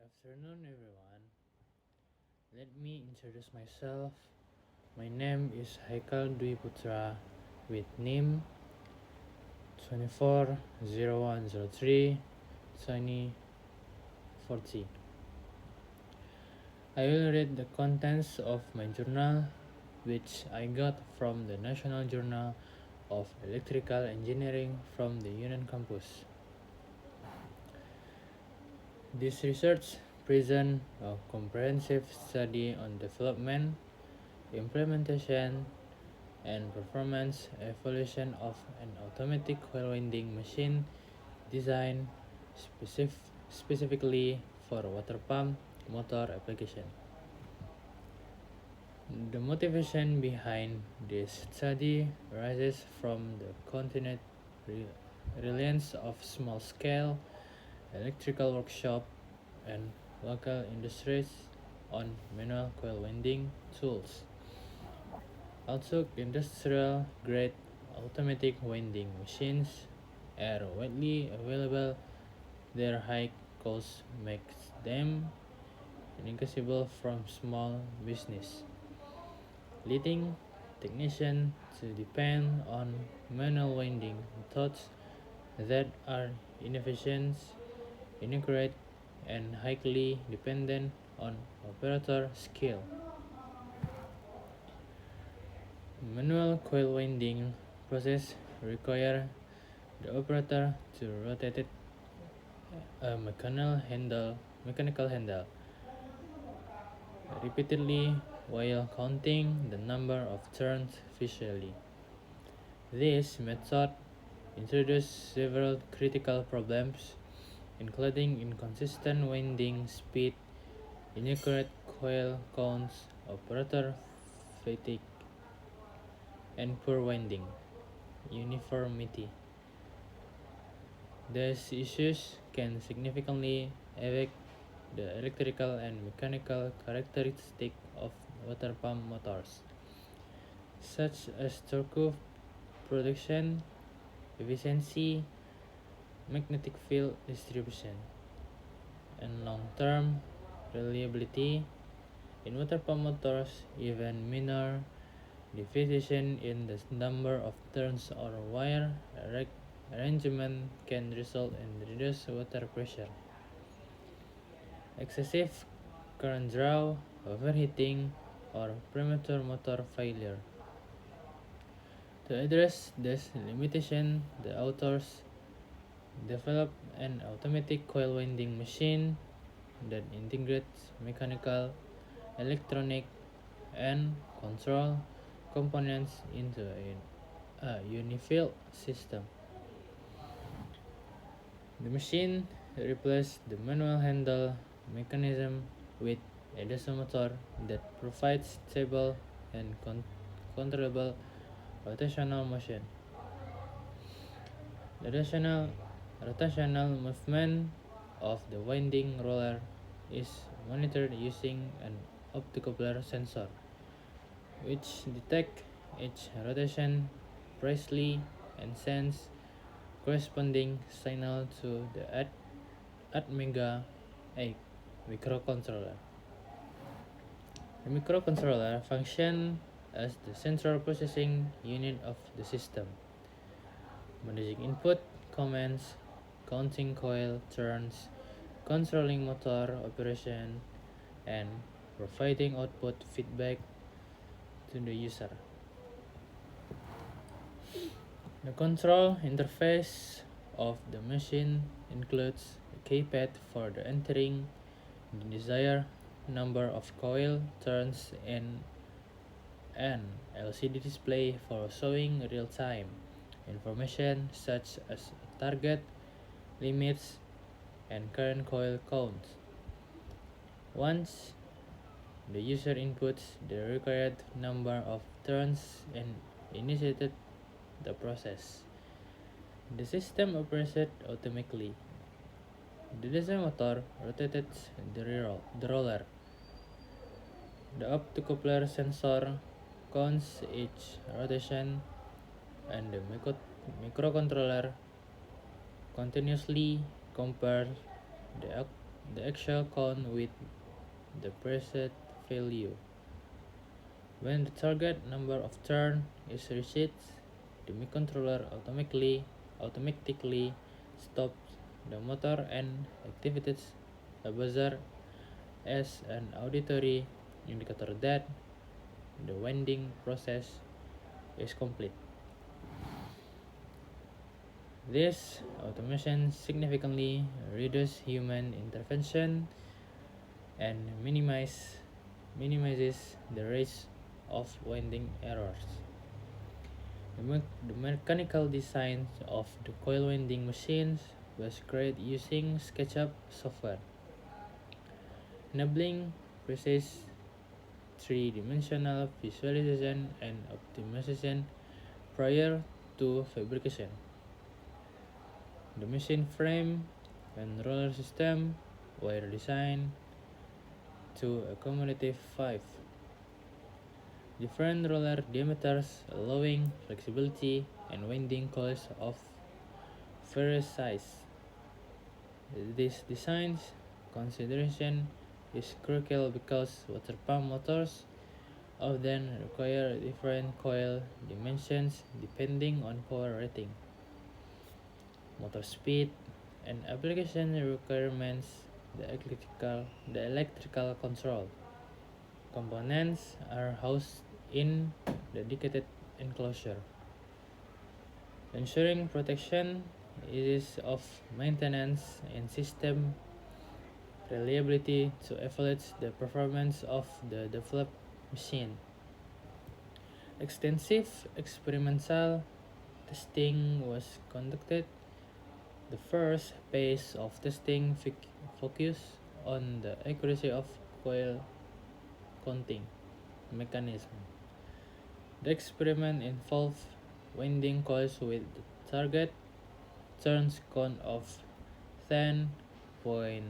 afternoon, everyone. Let me introduce myself. My name is Haikal Dwi Putra with NIM 240103 2040. I will read the contents of my journal, which I got from the National Journal of Electrical Engineering from the Union Campus. This research presents a comprehensive study on development, implementation, and performance evaluation of an automatic coil winding machine designed specifically for water pump motor application. The motivation behind this study arises from the continued reliance of small-scale electrical workshop and local industries on manual coil winding tools. Also, industrial-grade automatic winding machines are widely available. Their high cost makes them inaccessible from small business, leading technicians to depend on manual winding methods that are inefficient, inaccurate, and highly dependent on operator skill. Manual coil winding process require the operator to rotate a mechanical handle repeatedly while counting the number of turns visually. This method introduced several critical problems, including inconsistent winding speed, inaccurate coil counts, operator fatigue, and poor winding uniformity. These issues can significantly affect the electrical and mechanical characteristics of water pump motors, such as torque production, efficiency, magnetic field distribution, and long-term reliability. In water pump motors, even minor deviation in the number of turns or wire arrangement can result in reduced water pressure, excessive current draw, overheating, or premature motor failure. To address this limitation, the authors developed an automatic coil winding machine that integrates mechanical, electronic, and control components into a unified system. The machine replaced the manual handle mechanism with a diesel motor that provides stable and controllable rotational motion. The rotational movement of the winding roller is monitored using an optocoupler sensor, which detects each rotation precisely and sends corresponding signal to the Atmega 8 microcontroller. The microcontroller functions as the central processing unit of the system, managing input commands, counting coil turns, controlling motor operation, and providing output feedback to the user. The control interface of the machine includes a keypad for the entering the desired number of coil turns and an LCD display for showing real-time information such as target, limits, and current coil count. Once the user inputs the required number of turns and initiated the process, the system operates automatically. The diesel motor rotates the roller. The optocoupler sensor counts each rotation, and the microcontroller continuously compares the the actual count with the preset value. When the target number of turns is reached, the microcontroller automatically stops the motor and activates a buzzer as an auditory indicator that the winding process is complete. This automation significantly reduces human intervention and minimizes the risk of winding errors. The mechanical design of the coil winding machines was created using SketchUp software, enabling precise three-dimensional visualization and optimization prior to fabrication. The machine frame and roller system were designed to accommodate 5 different roller diameters, allowing flexibility and winding coils of various sizes. This design consideration is crucial because water pump motors often require different coil dimensions depending on power rating, motor speed, and application requirements. The electrical control components are housed in dedicated enclosure, ensuring protection, ease of maintenance, and system reliability to evaluate the performance of the developed machine. Extensive experimental testing was conducted. The first phase of testing focused on the accuracy of coil counting mechanism. The experiment involved winding coils with the target turns count of 10, 12,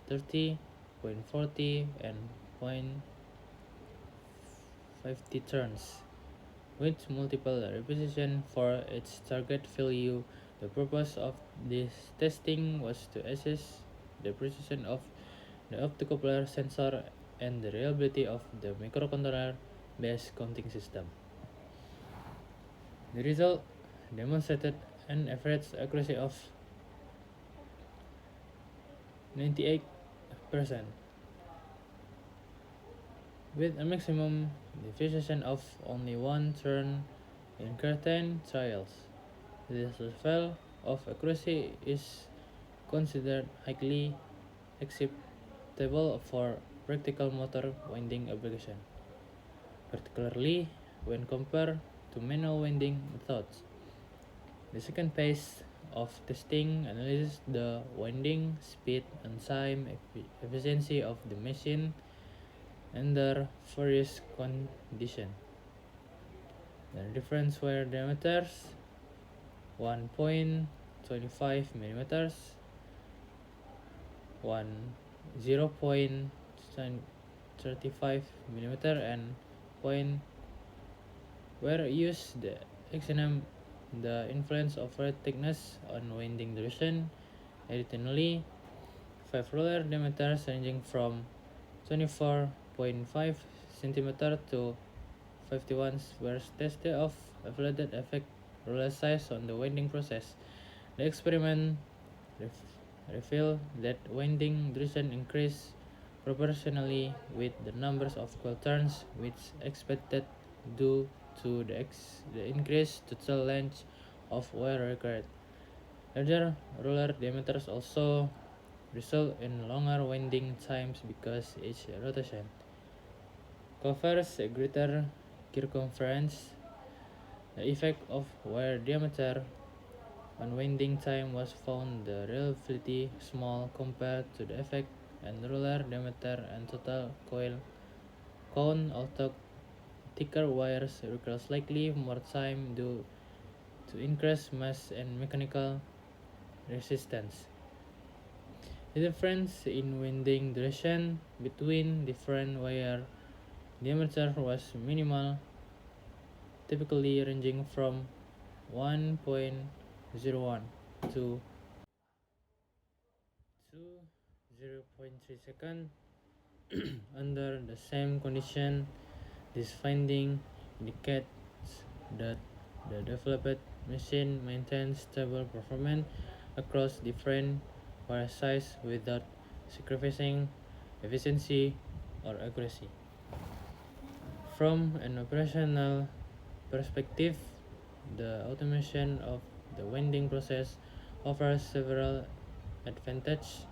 30, 40, and 50 turns, with multiple repetitions for its target value. The purpose of this testing was to assess the precision of the optocoupler sensor and the reliability of the microcontroller-based counting system. The result demonstrated an average accuracy of 98%, with a maximum deviation of only 1 turn in certain trials. This level of accuracy is considered highly acceptable for practical motor winding application, particularly when compared to manual winding methods. The second phase of testing analyzes the winding speed and time efficiency of the machine under various conditions. The difference wire diameters 1.25 millimeters, 0.35 millimeter, and point were used to examine the influence of rod thickness on winding duration. Additionally, 5 roller diameters ranging from 24.5 cm to 51 were tested of evaluated effect roller size on the winding process. The experiment revealed that winding duration increased proportionally with the numbers of coil turns, which expected due to the increased total length of wire required. Larger roller diameters also result in longer winding times because each rotation covers a greater circumference. The effect of wire diameter on winding time was found relatively small compared to the effect on roller diameter and total coil count, although thicker wires require slightly more time due to increased mass and mechanical resistance. The difference in winding duration between different wire diameters was minimal, typically ranging from 1.01 to to 0.3 seconds under the same condition. This finding indicates that the developed machine maintains stable performance across different wire sizes without sacrificing efficiency or accuracy. From an operational perspective, the automation of the winding process offers several advantages.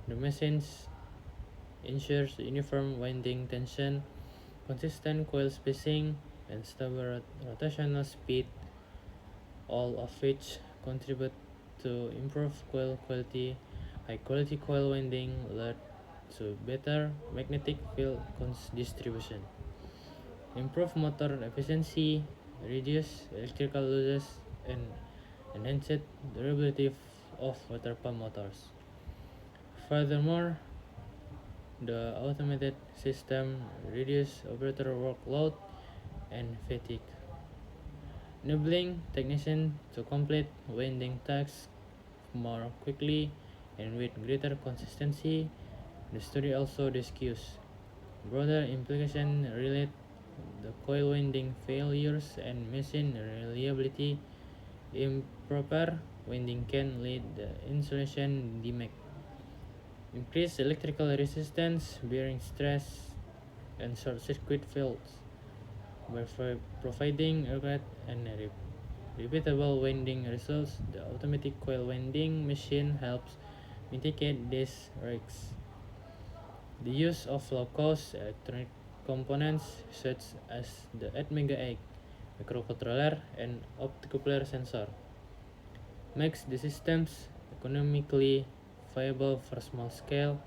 The machines ensures uniform winding tension, consistent coil spacing, and stable rotational speed, all of which contribute to improved coil quality. High quality coil winding led to better magnetic field distribution, improved motor efficiency, reduced electrical losses, and enhanced durability of water pump motors. Furthermore, the automated system reduces operator workload and fatigue, enabling technicians to complete winding tasks more quickly and with greater consistency. The study also discusses broader implications related to coil winding failures and machine reliability. Improper winding can lead to insulation damage, increased electrical resistance, bearing stress, and short-circuit faults. By providing accurate and repeatable winding results, the automatic coil winding machine helps mitigate these risks. The use of low-cost electronic components such as the ATmega8 microcontroller and optocoupler sensor makes the systems economically viable for small-scale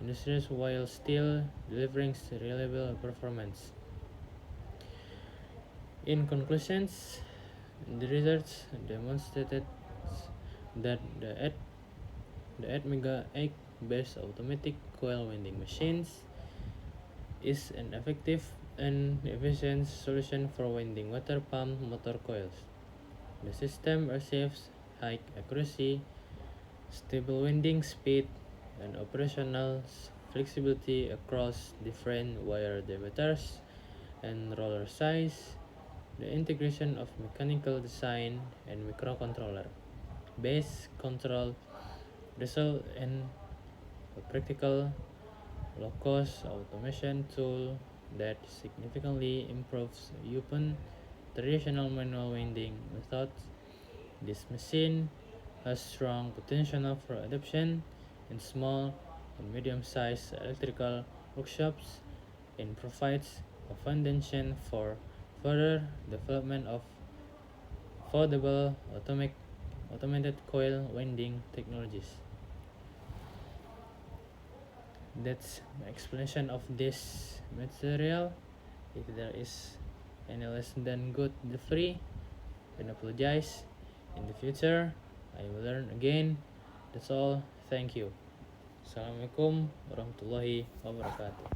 industries while still delivering reliable performance. In conclusions, the research demonstrated that the ATmega 8 based automatic coil winding machines is an effective and efficient solution for winding water pump motor coils. The system achieves high accuracy, stable winding speed, and operational flexibility across different wire diameters and roller size. The integration of mechanical design and microcontroller based control result in a practical, low-cost automation tool that significantly improves upon traditional manual winding methods. This machine has strong potential for adoption in small and medium-sized electrical workshops and provides a foundation for further development of affordable automated coil winding technologies. That's my explanation of this material. If there is any less than good delivery, then apologize. In the future, I will learn again. That's all. Thank you. Assalamualaikum warahmatullahi wabarakatuh.